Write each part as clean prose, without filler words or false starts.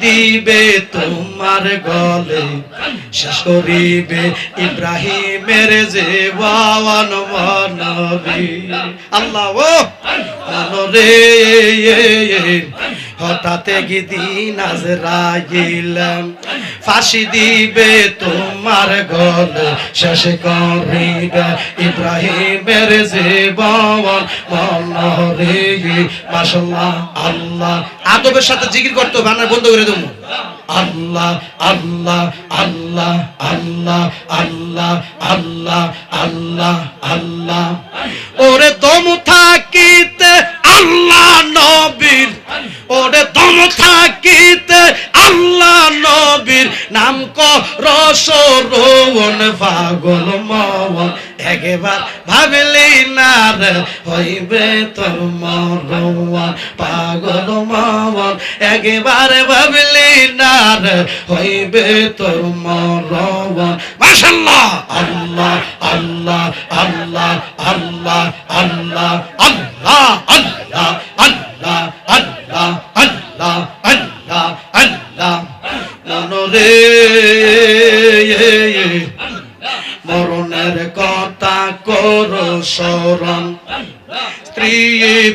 দিবে তোমার গলে শেষ করিবে ইব্রাহিমের জীবন মনরে আল্লাহ ও মনরে হঠাৎ একদিন আজরাইল ফাঁসি দিবে তোমার গলে শেষ করিবে ইব্রাহিমের জীবন মনরে মাশাআল্লাহ আল্লাহ আদবের সাথে জিকির করতে হবে না বন্ধ করে দেবো আল্লাহ আল্লাহ আল্লাহ আল্লাহ আল্লাহ আল্লাহ আল্লাহ আল্লাহ ওরে দম থাকিতে আল্লাহ নবীর ওরে দম থাকিতে আল্লাহ নবীর নাম করসরণ পাগল মন একবার ভাবলি না রে হইবে তোর মরণ পাগল মন একবার ভাবলি না রে হইবে তোর মরণ মাশাআল্লাহ আল্লাহ আল্লাহ আল্লাহ আল্লাহ আল্লাহ আল্লাহ আল্লাহ আল্লাহ আল্লাহ আল্লাহ আল্লাহ আল্লাহ মনরে মরণের কথা করো স্মরণ স্ত্রী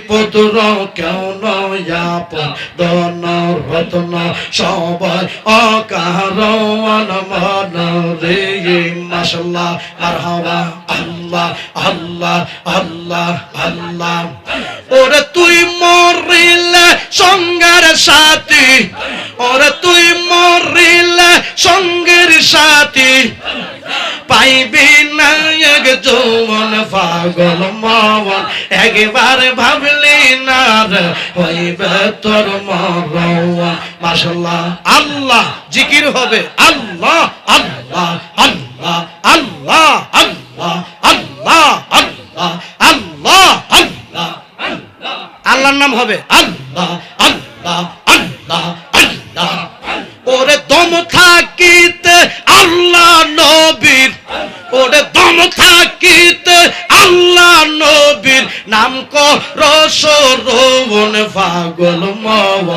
পুত্র কেউ নয়াপন দন রত্ন সবাই অকারণ মনরে মাশাআল্লাহ মারহাবা আল্লাহ আল্লাহ আল্লাহ আল্লাহ ওরে তুই মরিলে সঙ্গের সাথী ওরে তুই মরিলে সঙ্গের সাথী পাইবি না এক যৌবন পাগল মন একবার ভাবলি না রে হইবে তোর মরণ মাশাআল্লাহ আল্লাহ জিকির হবে আল্লাহ আল্লাহ আল্লাহ আল্লাহ আল্লাহ আল্লাহ আল্লাহ আল্লাহ আল্লাহ আল্লাহর নাম হবে আল্লাহ আল্লাহ আল্লাহ আল্লাহ ওরে দম থাকিতে আল্লাহ নবীর ওরে দম থাকিতে আল্লাহ নবীর নাম করসরণ পাগল মন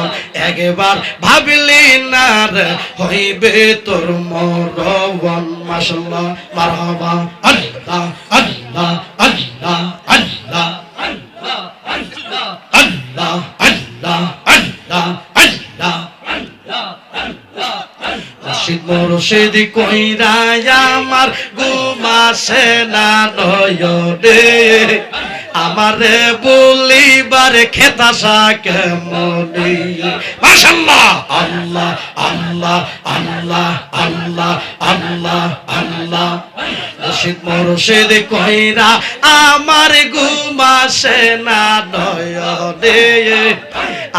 একবার ভাবলি না রে হইবে তোর মরণ মাশাআল্লাহ মারহাবা আল্লাহ আল্লাহ আল্লাহ আল্লাহ আল্লাহ আল্লাহ আল্লাহ আল্লাহ আল্লাহ মুর্শিদ মুর্শিদ কইরা আমার ঘুমাসে না নয়নে আমারে বলিবার খেতাসা কেমনি মাশাআল্লাহ আল্লাহ আল্লাহ আল্লাহ আল্লাহ আল্লাহ আল্লাহ মুর্শিদ মুর্শিদ কইরা আমার ঘুমাসে না নয়নে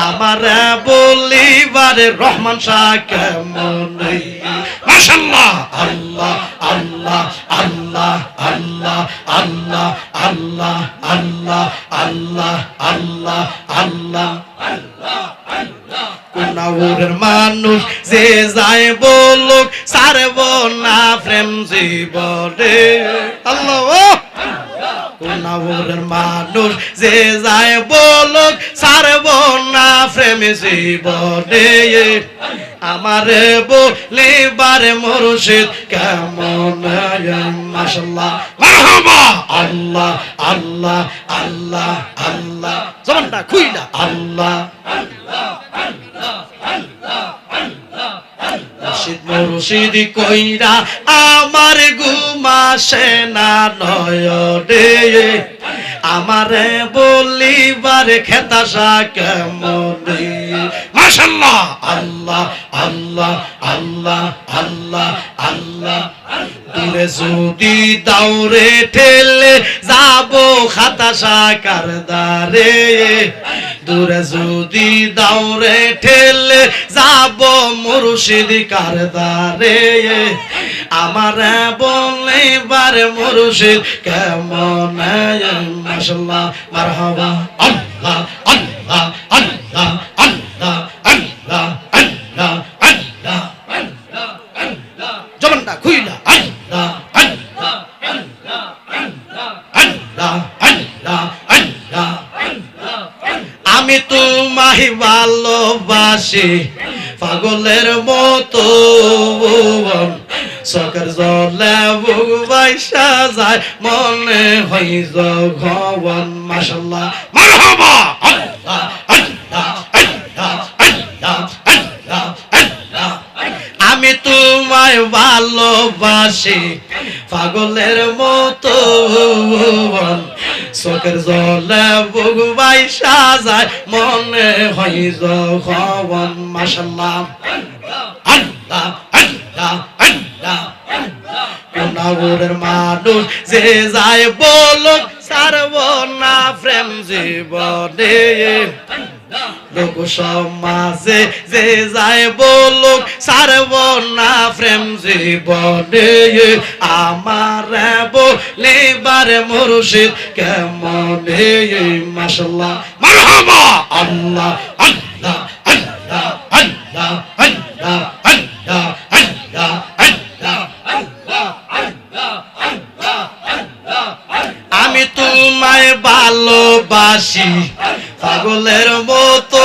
আমারে বলিবার রহমান শাহ কেমনি মাশাআল্লাহ আল্লাহ আল্লাহ আল্লাহ আল্লাহ আল্লাহ আল্লাহ আল্লাহ আল্লাহ আল্লাহ আল্লাহ আল্লাহ আল্লাহ কোনাউরের মানুষ যে যায় বলুক ছাড়ব না প্রেম জীবনে আল্লাহ কোনাউরের মানুষ যে যায় বলুক ছাড়ব না প্রেম জীবনে আমারে বলিবার মুর্শিদ কেমন মাশাআল্লাহ মারহাবা আল্লাহ আল্লাহ আল্লাহ আল্লাহ জবানটা খুইলা আল্লাহ আল্লাহ আল্লাহ আল্লাহ আল্লাহ মুর্শিদ মুর্শিদ কইরা আমার ঘুমাসে না নয়নে আমারে বলিবার খেতাসা কেমনি মাশাআল্লাহ আল্লাহ আল্লাহ আল্লাহ আল্লাহ আল্লাহ দূরে যদি দাউরে ঠেলে যাব খাতাসা কারদারে দূরে যদি দাউরে ঠেলে যাব মুর্শিদ কারদারে আমারে বলিবার মুর্শিদ কেমন মাশাআল্লাহ মারহাবা আল্লাহ আল্লাহ আল্লাহ আল্লাহ আল্লাহ আল্লাহ আল্লাহ আল্লাহ আল্লাহ জবানটা খুইলা আল্লাহ আল্লাহ আল্লাহ আল্লাহ আল্লাহ আল্লাহ আল্লাহ আমি তোমায় ভালোবাসি পাগলের মতো চোখের জলে বুক বাইসা যায় মনে হয় যখন মাশাআল্লাহ মারহাবা আল্লাহ আল্লাহ আল্লাহ আল্লাহ আল্লাহ আল্লাহ আমি তোমায় ভালোবাসি পাগলের মতো চোখের জলে বুক বাইসা যায় মনে হয় যখন মাশাআল্লাহ আল্লাহ আল্লাহ আল্লাহ কোনাগুরের মানুষ যে যায় বলুক ছাড়ব না প্রেম জীবনে লোক সমাজে যে যায় বলুক ছাড়ব না প্রেম জীবনে আমার বলিবার মুর্শিদ কেমনে মাশাআল্লাহ মারহাবা আল্লাহ আল্লাহ আল্লাহ আল্লাহ আল্লাহ আল্লাহ আল্লাহ আমি তোমায় ভালোবাসি পাগলের মতো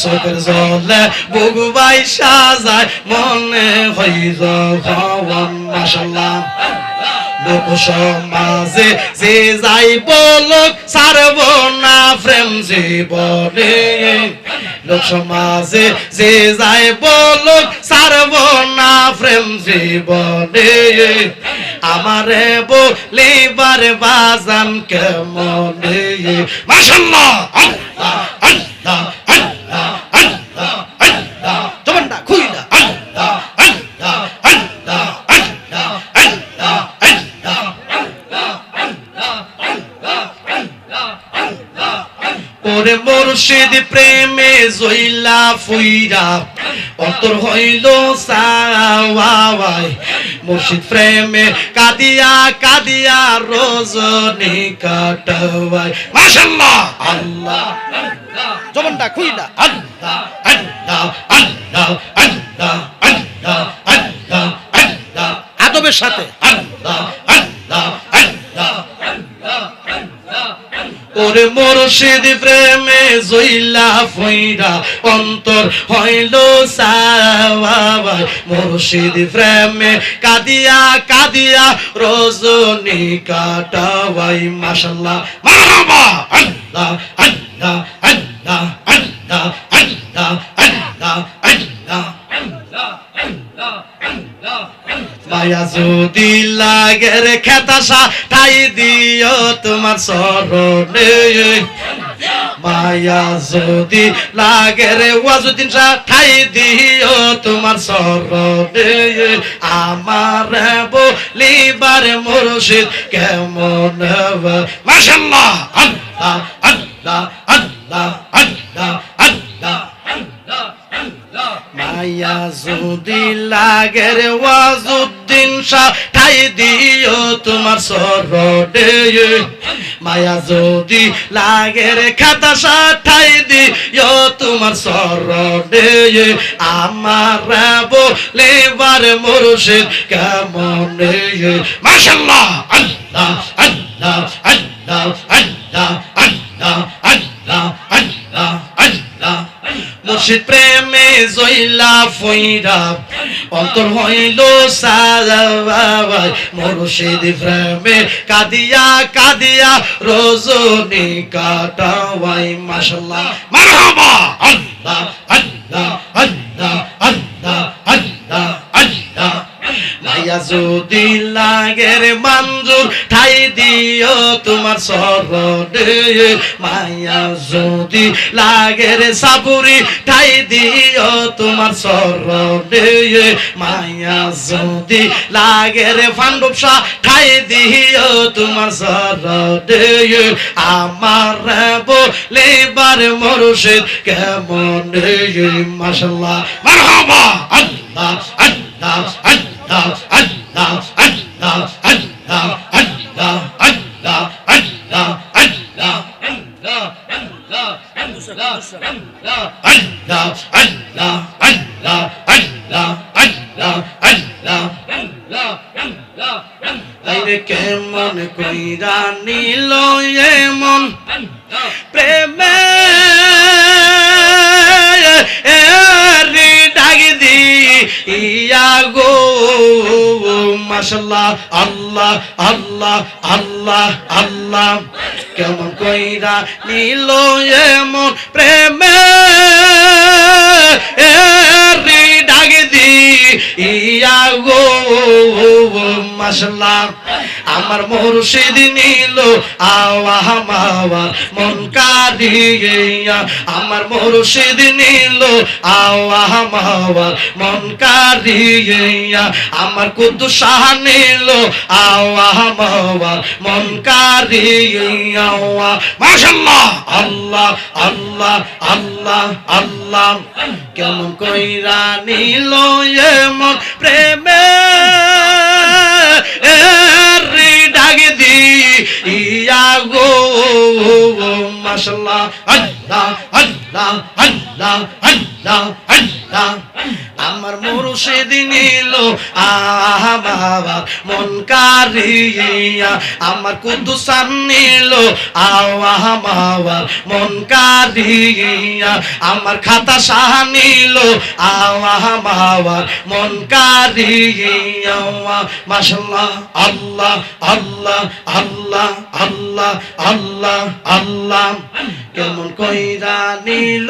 চোখের জলে বুক বাইসা যায় মনে হয় যখন মাশাআল্লাহ লোক সমাজে যে যাই বলুক ছাড়ব না প্রেম জীবনে লোক সমাজে যে যাই বলুক ছাড়ব না প্রেম জীবনে আমারে বলিবার বাজান কেমনে মাশাআল্লাহ আল্লাহ আল্লাহ আল্লাহ আল্লাহ আল্লাহ জবানটা খুইলা আল্লাহ আল্লাহ আল্লাহ আল্লাহ আল্লাহ ওরে মুর্শিদ প্রেমে জইলা ফুইরা অন্তর হইল সাওয়াই মুর্শিদ প্রেমে কাদিয়া কাদিয়া রজনী কাটাওয়াই মাশাআল্লাহ আল্লাহ জবানটা খুইলা আল্লাহ আল্লাহ আল্লাহ আল্লাহ আল্লাহ আল্লাহ আল্লাহ আদবের সাথে আল্লাহ আল্লাহ আল্লাহ ওরে মুর্শিদ প্রেমে জইলা ফুইরা অন্তর হইল সাওয়াই মুর্শিদ প্রেমে কাদিয়া কাদিয়া রজনী কাটাওয়াই মাশাআল্লাহ মারহাবা আল্লাহ আল্লাহ আল্লাহ আল্লাহ আল্লাহ আল্লাহ আল্লাহ মায়া যদি লাগে রে খেতাসা ঠাই দিও তোমার চরণে মায়া যদি লাগে রে ওয়াজুদ্দিন শাহ ঠাই দিও তোমার চরণে আমার বলিবার মুর্শিদ কেমন মাশাআল্লাহ আল্লাহ আল্লাহ আল্লাহ আল্লাহ আল্লাহ মায়া যদি লাগে রে ওয়াজুদ্দিন শাহ ঠাই দিও তোমার চরণে মায়া যদি লাগে রে খাতাসা ঠাই দিও তোমার চরণে আমার বলিবার মুর্শিদ কেমনে মাশাআল্লাহ আল্লাহ আল্লাহ আল্লাহ আল্লাহ আল্লাহ আল্লাহ আল্লাহ আল্লাহ মুর্শিদ প্রেমে জইলা ফুইরা অন্তর হইল সাওয়াই মুর্শিদ প্রেমে কাদিয়া কাদিয়া রজনী কাটাওয়াই মাশাআল্লাহ মারহাবা আল্লাহ আল্লাহ আল্লাহ আল্লাহ আল্লাহ আল্লাহ মায়া যদি লাগে রে মঞ্জুর ঠাই দিও তোমার চরণে মায়া যদি লাগে রে সাপুরি ঠাই দিও তোমার চরণে মায়া যদি লাগে রে ফান্ডুপসা ঠাই দিও তোমার চরণে আমার বলিবার মুর্শিদ কেমনে মাশাআল্লাহ মারহাবা আল্লাহ আল্লাহ আল্লাহ আল্লাহ আল্লাহ আল্লাহ আল্লাহ আল্লাহ আল্লাহ আল্লাহ আল্লাহ আল্লাহ আল্লাহ আল্লাহ আল্লাহ আল্লাহ আল্লাহ আল্লাহ আল্লাহ আইরে কেমন কইরা নিল এমন প্রেমে ডাক দি ইয়া গো মাশাআল্লাহ আল্লাহ আল্লাহ আল্লাহ আল্লাহ কেমন কইরা নিল এমন প্রেমে ডাক দি ইয়া গো মাশাআল্লাহ আমার মুর্শিদ নিল আওয়া মাওয়া মন কারিয়া আমার মুর্শিদ নিল আওয়া মাওয়া মন কারিয়া আমার কুদ্দুস শাহ নিল আওয়া মাওয়া মন কারিয়া মাশাআল্লাহ আল্লাহ আল্লাহ আল্লাহ আল্লাহ কেমন কইরা নিল এমন প্রেমে ডাক দি ইয়া গো মাশাআল্লাহ আল্লাহ আল্লাহ আল্লাহ আল্লাহ আল্লাহ আমার মুর্শিদ নিল বাবা মন কারিয়া আমার কুদ্দুস নিল আওয়া মাওয়া মন কারিয়া আমার খাতা শাহ নিল আওয়া মাওয়া মন কারিয়া মাশাআল্লাহ আল্লাহ আল্লাহ আল্লাহ আল্লাহ আল্লাহ আল্লাহ কেমন কইরা নিল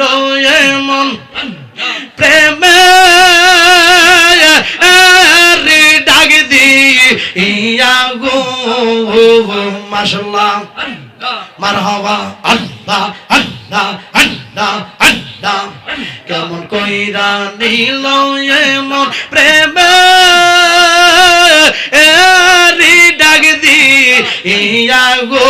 এমন প্রেমে ডাক দি ইয়া গো মাশাআল্লাহ মারহাবা আল্লাহ আল্লাহ আল্লাহ আল্লাহ কেমন কইরা নিল এমন প্রেমে ডাক দি ইয়া গো